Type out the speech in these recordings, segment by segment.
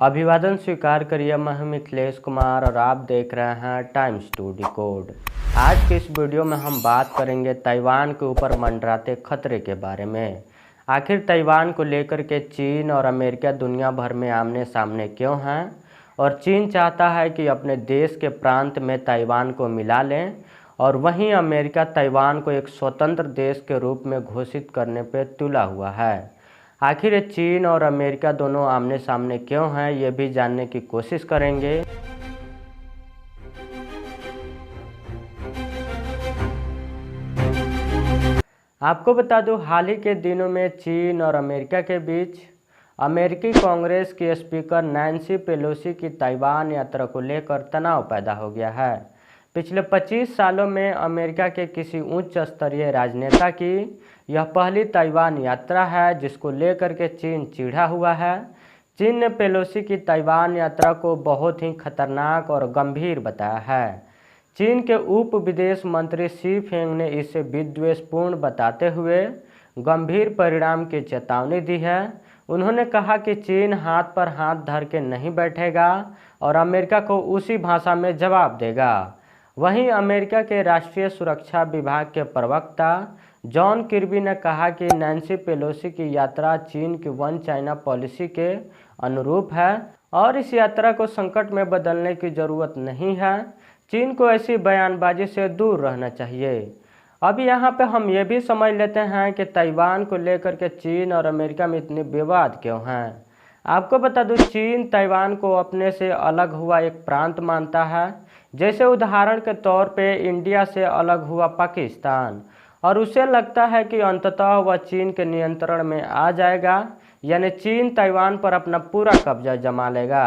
अभिवादन स्वीकार करिए। मैं हूं मिथिलेश कुमार और आप देख रहे हैं टाइम्स टू डिकोड। आज के इस वीडियो में हम बात करेंगे ताइवान के ऊपर मंडराते खतरे के बारे में। आखिर ताइवान को लेकर के चीन और अमेरिका दुनिया भर में आमने सामने क्यों हैं, और चीन चाहता है कि अपने देश के प्रांत में ताइवान को मिला लें, और वहीं अमेरिका ताइवान को एक स्वतंत्र देश के रूप में घोषित करने पर तुला हुआ है। आखिर ये चीन और अमेरिका दोनों आमने सामने क्यों हैं, ये भी जानने की कोशिश करेंगे। आपको बता दूं, हाल ही के दिनों में चीन और अमेरिका के बीच अमेरिकी कांग्रेस की स्पीकर नैन्सी पेलोसी की ताइवान यात्रा को लेकर तनाव पैदा हो गया है। पिछले 25 सालों में अमेरिका के किसी उच्च स्तरीय राजनेता की यह पहली ताइवान यात्रा है, जिसको लेकर के चीन चिढ़ा हुआ है। चीन ने पेलोसी की ताइवान यात्रा को बहुत ही खतरनाक और गंभीर बताया है। चीन के उप विदेश मंत्री शी फेंग ने इसे विद्वेषपूर्ण बताते हुए गंभीर परिणाम की चेतावनी दी है। उन्होंने कहा कि चीन हाथ पर हाथ धर के नहीं बैठेगा और अमेरिका को उसी भाषा में जवाब देगा। वहीं अमेरिका के राष्ट्रीय सुरक्षा विभाग के प्रवक्ता जॉन किर्बी ने कहा कि नैन्सी पेलोसी की यात्रा चीन की वन चाइना पॉलिसी के अनुरूप है और इस यात्रा को संकट में बदलने की ज़रूरत नहीं है। चीन को ऐसी बयानबाजी से दूर रहना चाहिए। अब यहाँ पे हम ये भी समझ लेते हैं कि ताइवान को लेकर के चीन और अमेरिका में इतने विवाद क्यों हैं। आपको बता दूं, चीन ताइवान को अपने से अलग हुआ एक प्रांत मानता है, जैसे उदाहरण के तौर पे इंडिया से अलग हुआ पाकिस्तान, और उसे लगता है कि अंततः वह चीन के नियंत्रण में आ जाएगा, यानी चीन ताइवान पर अपना पूरा कब्जा जमा लेगा।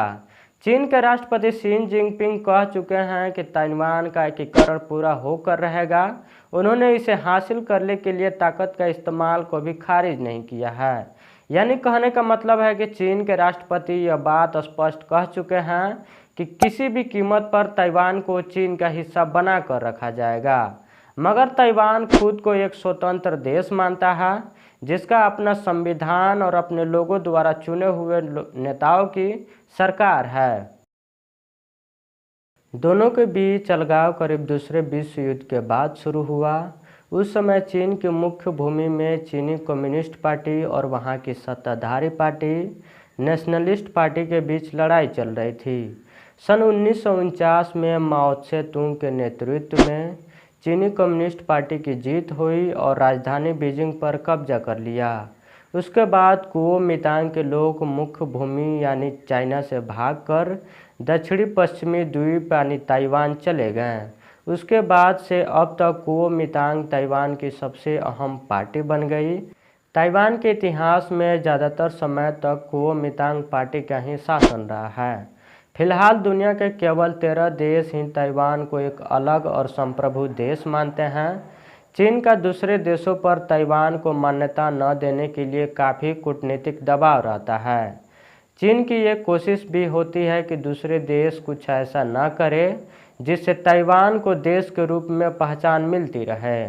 चीन के राष्ट्रपति शी जिनपिंग कह चुके हैं कि ताइवान का एकीकरण पूरा होकर रहेगा। उन्होंने इसे हासिल करने के लिए ताकत का इस्तेमाल को भी खारिज नहीं किया है। यानी कहने का मतलब है कि चीन के राष्ट्रपति यह बात स्पष्ट कह चुके हैं कि किसी भी कीमत पर ताइवान को चीन का हिस्सा बनाकर रखा जाएगा। मगर ताइवान खुद को एक स्वतंत्र देश मानता है, जिसका अपना संविधान और अपने लोगों द्वारा चुने हुए नेताओं की सरकार है। दोनों के बीच अलगाव करीब दूसरे विश्व युद्ध के बाद शुरू हुआ। उस समय चीन की मुख्य भूमि में चीनी कम्युनिस्ट पार्टी और वहां की सत्ताधारी पार्टी नेशनलिस्ट पार्टी के बीच लड़ाई चल रही थी। सन 1949 में माओ त्से तुंग के नेतृत्व में चीनी कम्युनिस्ट पार्टी की जीत हुई और राजधानी बीजिंग पर कब्जा कर लिया। उसके बाद कुओमितांग के लोग मुख्य भूमि यानी चाइना से भागकर दक्षिणी पश्चिमी द्वीप यानी ताइवान चले गए। उसके बाद से अब तक कुओमितांग ताइवान की सबसे अहम पार्टी बन गई। ताइवान के इतिहास में ज़्यादातर समय तक कुओमितांग पार्टी का ही शासन रहा है। फिलहाल दुनिया के केवल 13 देश ही ताइवान को एक अलग और संप्रभु देश मानते हैं। चीन का दूसरे देशों पर ताइवान को मान्यता न देने के लिए काफ़ी कूटनीतिक दबाव रहता है। चीन की ये कोशिश भी होती है कि दूसरे देश कुछ ऐसा न करे जिससे ताइवान को देश के रूप में पहचान मिलती रहे।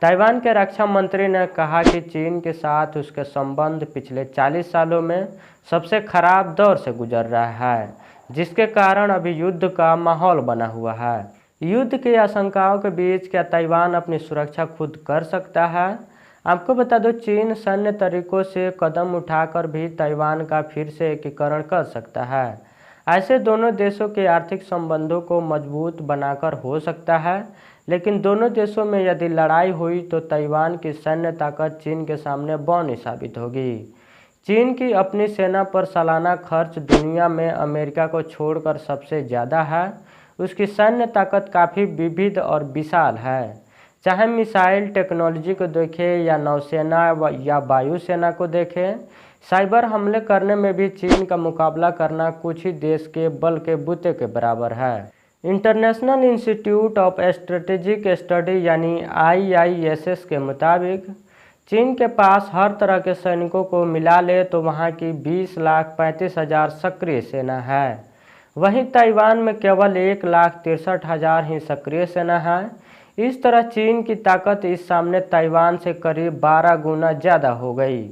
ताइवान के रक्षा मंत्री ने कहा कि चीन के साथ उसके संबंध पिछले 40 सालों में सबसे खराब दौर से गुजर रहा है, जिसके कारण अभी युद्ध का माहौल बना हुआ है। युद्ध की आशंकाओं के बीच क्या ताइवान अपनी सुरक्षा खुद कर सकता है? आपको बता दो, चीन सैन्य तरीकों से कदम उठाकर भी ताइवान का फिर से एकीकरण कर सकता है। ऐसे दोनों देशों के आर्थिक संबंधों को मजबूत बनाकर हो सकता है, लेकिन दोनों देशों में यदि लड़ाई हुई तो ताइवान की सैन्य ताकत चीन के सामने बौनी साबित होगी। चीन की अपनी सेना पर सालाना खर्च दुनिया में अमेरिका को छोड़कर सबसे ज़्यादा है। उसकी सैन्य ताकत काफ़ी विविध और विशाल है। चाहे मिसाइल टेक्नोलॉजी को देखें या नौसेना या वायुसेना को देखें, साइबर हमले करने में भी चीन का मुकाबला करना कुछ ही देश के बल के बूते के बराबर है। International institute of strategic study यानी IISS के मुताबिक चीन के पास हर तरह के सैनिकों को मिला ले तो वहां की 20,35,000 सक्रिय सेना है। वहीं ताइवान में केवल 1,63,000 ही सक्रिय सेना है। इस तरह चीन की ताकत इस सामने ताइवान से करीब 12 गुना ज़्यादा हो गई।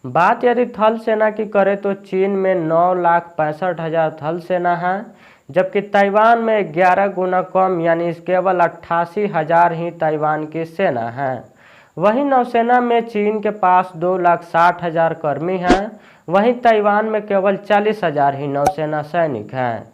बात यदि थल सेना की करें तो चीन में 9,65,000 थल सेना है, जबकि ताइवान में 11 गुना कम यानी केवल 88,000 ही ताइवान की सेना है। वहीं नौसेना में चीन के पास 2,60,000 कर्मी हैं, वहीं ताइवान में केवल 40,000 ही नौसेना सैनिक हैं।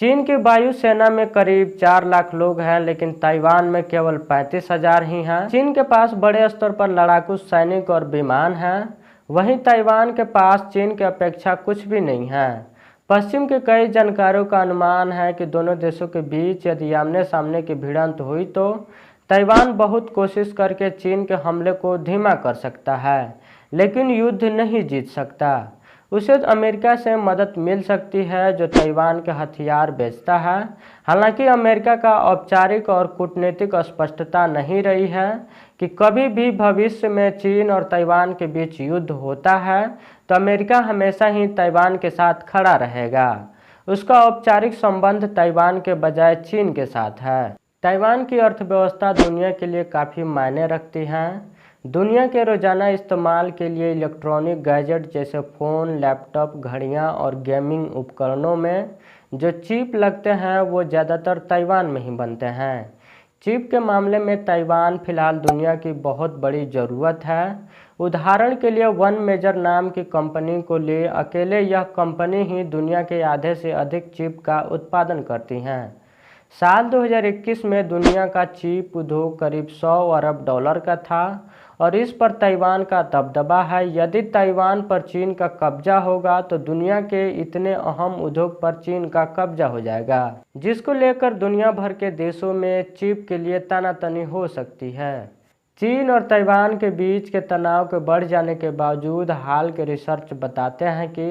चीन की वायुसेना में करीब 4 लाख लोग हैं, लेकिन ताइवान में केवल 35,000 ही हैं। चीन के पास बड़े स्तर पर लड़ाकू सैनिक और विमान हैं, वहीं ताइवान के पास चीन की अपेक्षा कुछ भी नहीं है। पश्चिम के कई जानकारों का अनुमान है कि दोनों देशों के बीच यदि आमने सामने की भिड़ंत हुई तो ताइवान बहुत कोशिश करके चीन के हमले को धीमा कर सकता है, लेकिन युद्ध नहीं जीत सकता। उसे अमेरिका से मदद मिल सकती है, जो ताइवान के हथियार बेचता है। हालांकि अमेरिका का औपचारिक और कूटनीतिक स्पष्टता नहीं रही है कि कभी भी भविष्य में चीन और ताइवान के बीच युद्ध होता है तो अमेरिका हमेशा ही ताइवान के साथ खड़ा रहेगा। उसका औपचारिक संबंध ताइवान के बजाय चीन के साथ है। ताइवान की अर्थव्यवस्था दुनिया के लिए काफ़ी मायने रखती है। दुनिया के रोज़ाना इस्तेमाल के लिए इलेक्ट्रॉनिक गैजेट जैसे फ़ोन, लैपटॉप, घड़ियां और गेमिंग उपकरणों में जो चिप लगते हैं वो ज़्यादातर ताइवान में ही बनते हैं। चिप के मामले में ताइवान फिलहाल दुनिया की बहुत बड़ी ज़रूरत है। उदाहरण के लिए वन मेजर नाम की कंपनी को ले अकेले यह कंपनी ही दुनिया के आधे से अधिक चिप का उत्पादन करती हैं। साल 2021 में दुनिया का चिप उद्योग करीब 100 अरब डॉलर का था और इस पर ताइवान का दबदबा है। यदि ताइवान पर चीन का कब्जा होगा तो दुनिया के इतने अहम उद्योग पर चीन का कब्जा हो जाएगा, जिसको लेकर दुनिया भर के देशों में चिप के लिए तानातनी हो सकती है। चीन और ताइवान के बीच के तनाव के बढ़ जाने के बावजूद हाल के रिसर्च बताते हैं कि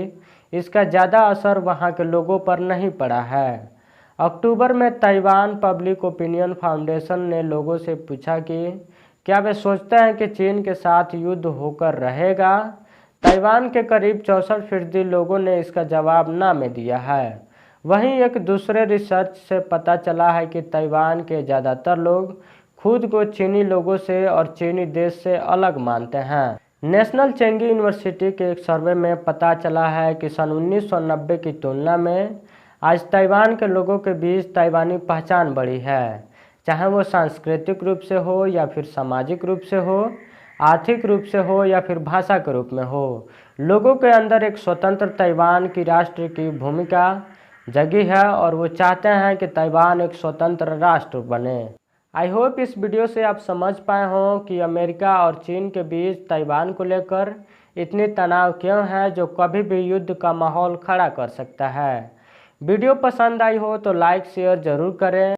इसका ज़्यादा असर वहाँ के लोगों पर नहीं पड़ा है। अक्टूबर में ताइवान पब्लिक ओपिनियन फाउंडेशन ने लोगों से पूछा कि क्या वे सोचते हैं कि चीन के साथ युद्ध होकर रहेगा। ताइवान के करीब 64% लोगों ने इसका जवाब ना में दिया है। वहीं एक दूसरे रिसर्च से पता चला है कि ताइवान के ज़्यादातर लोग खुद को चीनी लोगों से और चीनी देश से अलग मानते हैं। नेशनल चेंगी यूनिवर्सिटी के एक सर्वे में पता चला है कि सन 1990 की तुलना में आज ताइवान के लोगों के बीच ताइवानी पहचान बढ़ी है, चाहे वो सांस्कृतिक रूप से हो या फिर सामाजिक रूप से हो, आर्थिक रूप से हो या फिर भाषा के रूप में हो। लोगों के अंदर एक स्वतंत्र ताइवान की राष्ट्र की भूमिका जगी है और वो चाहते हैं कि ताइवान एक स्वतंत्र राष्ट्र बने। आई होप इस वीडियो से आप समझ पाए हों कि अमेरिका और चीन के बीच ताइवान को लेकर इतनी तनाव क्यों है, जो कभी भी युद्ध का माहौल खड़ा कर सकता है। वीडियो पसंद आई हो तो लाइक शेयर ज़रूर करें।